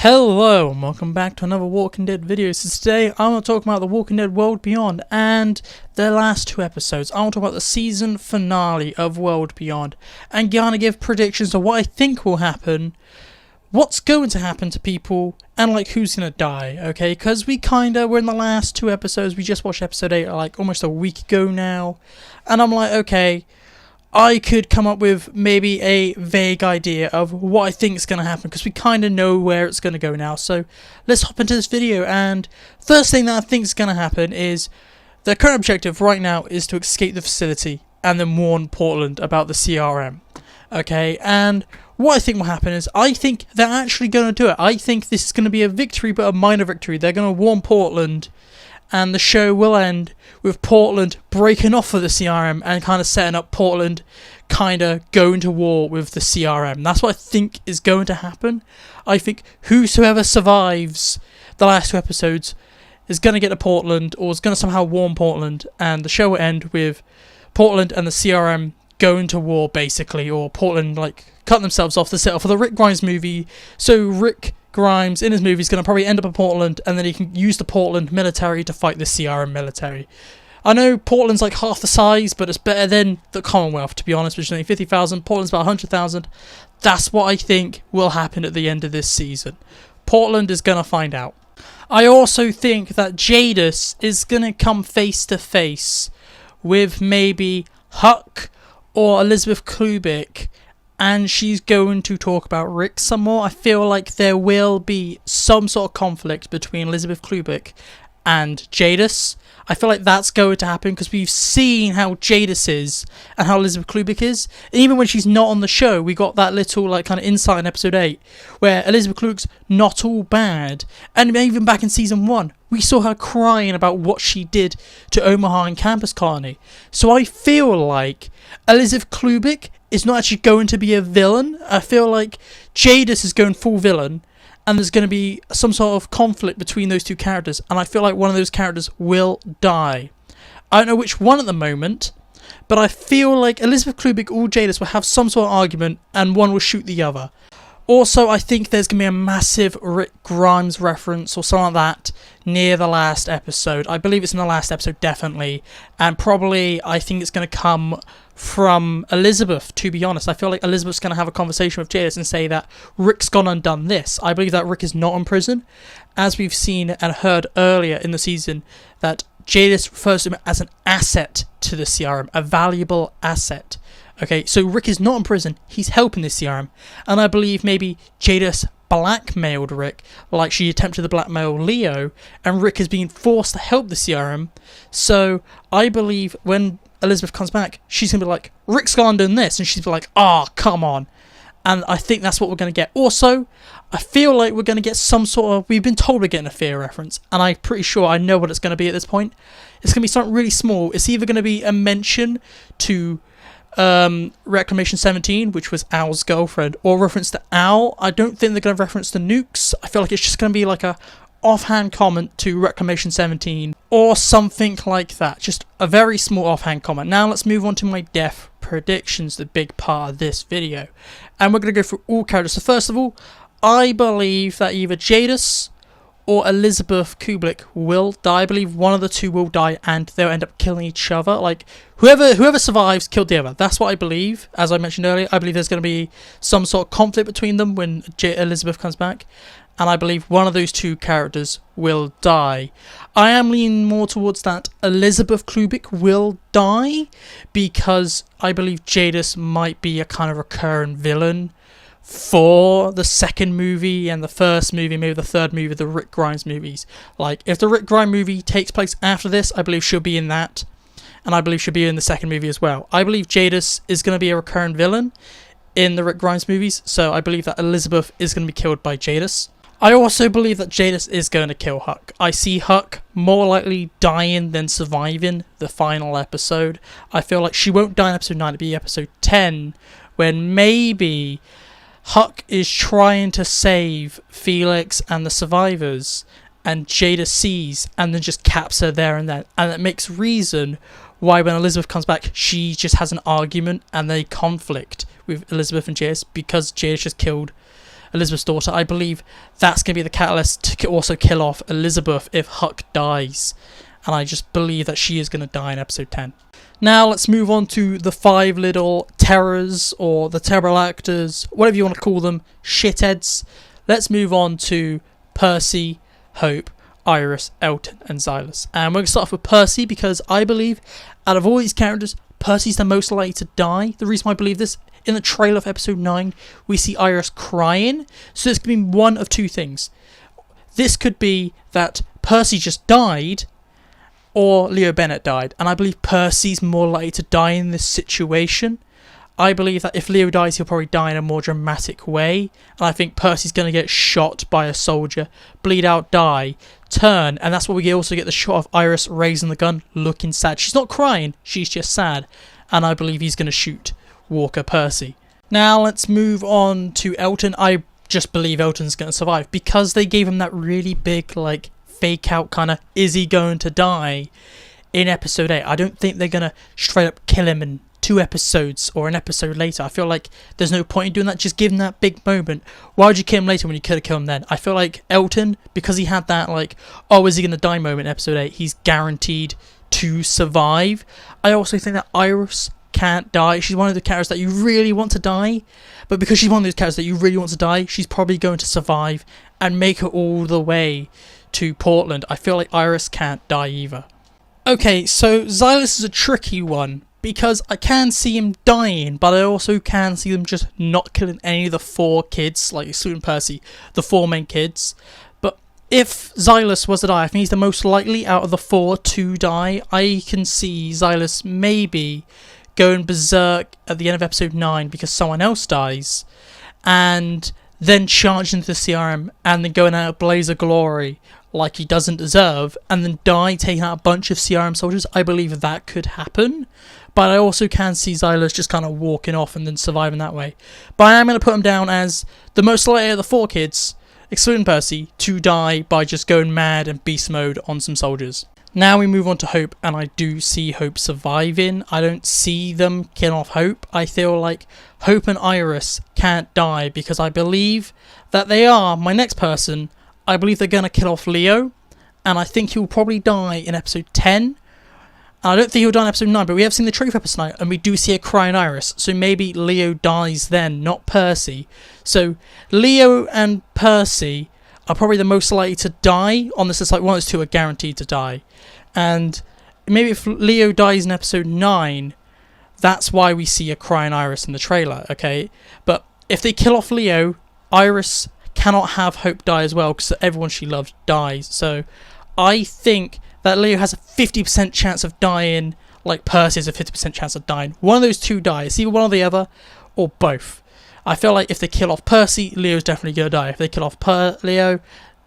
Hello and welcome back to another Walking Dead video. So today I'm going to talk about The Walking Dead World Beyond and their last two episodes. I want to talk about the season finale of World Beyond and gonna give predictions of what I think will happen, what's going to happen to people, and like who's going to die, okay? Because we're in the last two episodes. We just watched episode 8 like almost a week ago now, and I'm like, okay, I could come up with maybe a vague idea of what I think is going to happen because we kind of know where it's going to go now. So let's hop into this video, and first thing that I think is going to happen is their current objective right now is to escape the facility and then warn Portland about the CRM. Okay, and what I think will happen is I think they're actually going to do it. I think this is going to be a victory, but a minor victory. They're going to warn Portland, and the show will end with Portland breaking off of the CRM and kind of setting up Portland kind of going to war with the CRM. That's what I think is going to happen. I think whosoever survives the last two episodes is going to get to Portland, or is going to somehow warn Portland, and the show will end with Portland and the CRM going to war, basically, or Portland like cutting themselves off to set up for the Rick Grimes movie. So Rick Grimes in his movie is going to probably end up in Portland, and then he can use the Portland military to fight the CRM military. I know Portland's like half the size, but it's better than the Commonwealth, to be honest, which is only 50,000. Portland's about 100,000. That's what I think will happen at the end of this season. Portland is going to find out. I also think that Jadis is going to come face to face with maybe Huck or Elizabeth Kubik, and she's going to talk about Rick some more. I feel like there will be some sort of conflict between Elizabeth Kubik and Jadis. I feel like that's going to happen because we've seen how Jadis is and how Elizabeth Kubik is. And even when she's not on the show, we got that little like kind of insight in episode 8 where Elizabeth Kubik's not all bad. And even back in season 1, we saw her crying about what she did to Omaha and Campus Colony. So I feel like Elizabeth Kubik is not actually going to be a villain. I feel like Jadis is going full villain, and there's going to be some sort of conflict between those two characters, and I feel like one of those characters will die. I don't know which one at the moment, but I feel like Elizabeth Kubik or Jadis will have some sort of argument, and one will shoot the other. Also, I think there's going to be a massive Rick Grimes reference or something like that near the last episode. I believe it's in the last episode, definitely. And probably, I think it's going to come from Elizabeth, to be honest. I feel like Elizabeth's going to have a conversation with Jadis and say that Rick's gone and done this. I believe that Rick is not in prison. As we've seen and heard earlier in the season, that Jadis refers to him as an asset to the CRM, a valuable asset. Okay, so Rick is not in prison, he's helping the CRM, and I believe maybe Jadis blackmailed Rick, like she attempted to blackmail Leo, and Rick is being forced to help the CRM. So I believe when Elizabeth comes back, she's going to be like, Rick's gone doing this, and she's like, oh, come on. And I think that's what we're going to get. Also, I feel like we're going to get some sort of, we've been told we're getting a fear reference, and I'm pretty sure I know what it's going to be at this point. It's going to be something really small. It's either going to be a mention to Reclamation 17, which was Al's girlfriend, or reference to Al. I don't think they're going to reference the nukes. I feel like it's just going to be like a offhand comment to Reclamation 17 or something like that. Just a very small offhand comment. Now let's move on to my death predictions, the big part of this video. And we're going to go through all characters. So first of all, I believe that either Jadis or Elizabeth Kubik will die. I believe one of the two will die, and they'll end up killing each other. Like, whoever survives killed the other. That's what I believe. As I mentioned earlier, I believe there's going to be some sort of conflict between them when Elizabeth comes back, and I believe one of those two characters will die. I am leaning more towards that Elizabeth Kubik will die, because I believe Jadis might be a kind of recurring villain for the second movie and the first movie, maybe the third movie, the Rick Grimes movies. Like, if the Rick Grimes movie takes place after this, I believe she'll be in that, and I believe she'll be in the second movie as well. I believe Jadis is going to be a recurring villain in the Rick Grimes movies, so I believe that Elizabeth is going to be killed by Jadis. I also believe that Jadis is going to kill Huck. I see Huck more likely dying than surviving the final episode. I feel like she won't die in episode 9, it'll be episode 10, when maybe Huck is trying to save Felix and the survivors, and Jadis sees and then just caps her there and then. And it makes reason why when Elizabeth comes back, she just has an argument and they conflict with Elizabeth and Jadis, because Jadis just killed Elizabeth's daughter. I believe that's going to be the catalyst to also kill off Elizabeth if Huck dies. And I just believe that she is going to die in episode 10. Now let's move on to the 5 little terrors, or the terrible actors, whatever you want to call them, shitheads. Let's move on to Percy, Hope, Iris, Elton and Xylus. And we're going to start off with Percy because I believe out of all these characters, Percy's the most likely to die. The reason why I believe this, in the trailer of episode 9, we see Iris crying. So this could be one of two things. This could be that Percy just died, or Leo Bennett died. And I believe Percy's more likely to die in this situation. I believe that if Leo dies, he'll probably die in a more dramatic way. And I think Percy's going to get shot by a soldier, bleed out, die, turn. And that's where we also get the shot of Iris raising the gun, looking sad. She's not crying, she's just sad. And I believe he's going to shoot Walker Percy. Now let's move on to Elton. I just believe Elton's going to survive because they gave him that really big, like, fake out kind of, is he going to die in episode 8. I don't think they're going to straight up kill him in 2 episodes or an episode later. I feel like there's no point in doing that. Just give him that big moment. Why would you kill him later when you could have killed him then? I feel like Elton, because he had that, like, oh, is he going to die moment in episode 8, he's guaranteed to survive. I also think that Iris can't die. She's one of the characters that you really want to die, but because she's one of those characters that you really want to die, she's probably going to survive and make it all the way to Portland. I feel like Iris can't die either. Okay, so Xylus is a tricky one because I can see him dying, but I also can see them just not killing any of the 4 kids, like excluding Percy, the 4 main kids. But if Xylus was to die, I think he's the most likely out of the 4 to die. I can see Xylus maybe going berserk at the end of episode 9 because someone else dies, and then charging into the CRM and then going out a blaze of glory like he doesn't deserve, and then die taking out a bunch of CRM soldiers. I believe that could happen, but I also can see Xylus just kind of walking off and then surviving that way. But I am going to put him down as the most likely of the 4 kids, excluding Percy, to die by just going mad and beast mode on some soldiers. Now we move on to Hope, and I do see Hope surviving. I don't see them killing off Hope. I feel like Hope and Iris can't die because I believe that they are my next person. I believe they're going to kill off Leo, and I think he'll probably die in episode 10. I don't think he'll die in episode 9, but we have seen the trailer for episode 9, and we do see a crying Iris, so maybe Leo dies then, not Percy. So Leo and Percy are probably the most likely to die on this. It's like one of those 2 are guaranteed to die. And maybe if Leo dies in episode 9, that's why we see a crying Iris in the trailer, okay? But if they kill off Leo, Iris cannot have Hope die as well because everyone she loves dies. So I think that Leo has a 50% chance of dying, like Percy has a 50% chance of dying. One of those 2 dies, either one or the other, or both. I feel like if they kill off Percy, Leo's definitely going to die. If they kill off Leo,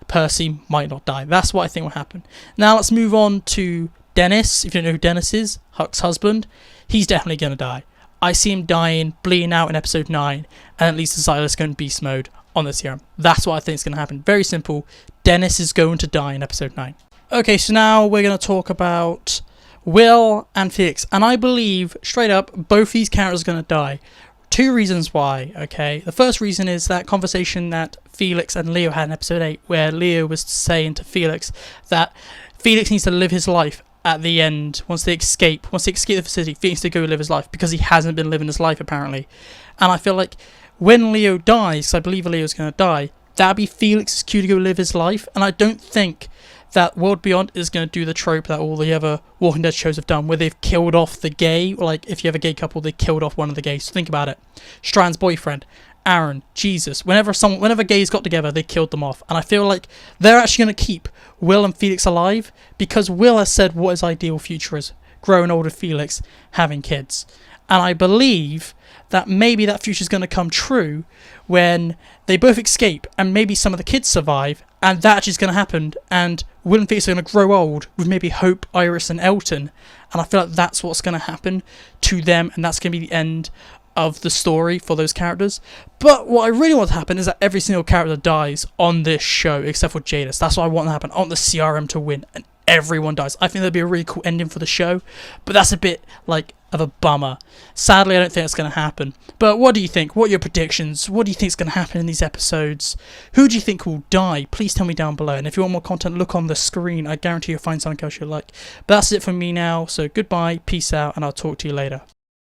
Percy might not die. That's what I think will happen. Now let's move on to Dennis. If you don't know who Dennis is, Huck's husband, he's definitely going to die. I see him dying, bleeding out in episode 9, and at least Xylus going beast mode on the serum. That's what I think is going to happen. Very simple. Dennis is going to die in episode 9. Okay, so now we're going to talk about Will and Felix. And I believe, straight up, both these characters are going to die. 2 reasons why, okay? The first reason is that conversation that Felix and Leo had in episode 8, where Leo was saying to Felix that Felix needs to live his life at the end. Once they escape the facility, Felix needs to go live his life because he hasn't been living his life, apparently. And I feel like when Leo dies, 'cause I believe Leo's going to die, that'd be Felix's cue to go live his life. And I don't think that World Beyond is going to do the trope that all the other Walking Dead shows have done, where they've killed off the gay, or like if you have a gay couple, they killed off one of the gays. So think about it. Strand's boyfriend, Aaron, Jesus, whenever gays got together, they killed them off. And I feel like they're actually going to keep Will and Felix alive because Will has said what his ideal future is, growing old with Felix, having kids. And I believe that maybe that future is going to come true when they both escape and maybe some of the kids survive, and that actually is going to happen, and Will and Felix are going to grow old with maybe Hope, Iris and Elton, and I feel like that's what's going to happen to them, and that's going to be the end of the story for those characters. But what I really want to happen is that every single character dies on this show except for Jadis. That's what I want to happen. I want the CRM to win and everyone dies. I think that'd be a really cool ending for the show, but that's a bit like of a bummer. Sadly, I don't think that's going to happen. But what do you think? What are your predictions? What do you think is going to happen in these episodes? Who do you think will die? Please tell me down below. And if you want more content, look on the screen. I guarantee you'll find something else you'll like. But that's it from me now. So goodbye, peace out, and I'll talk to you later.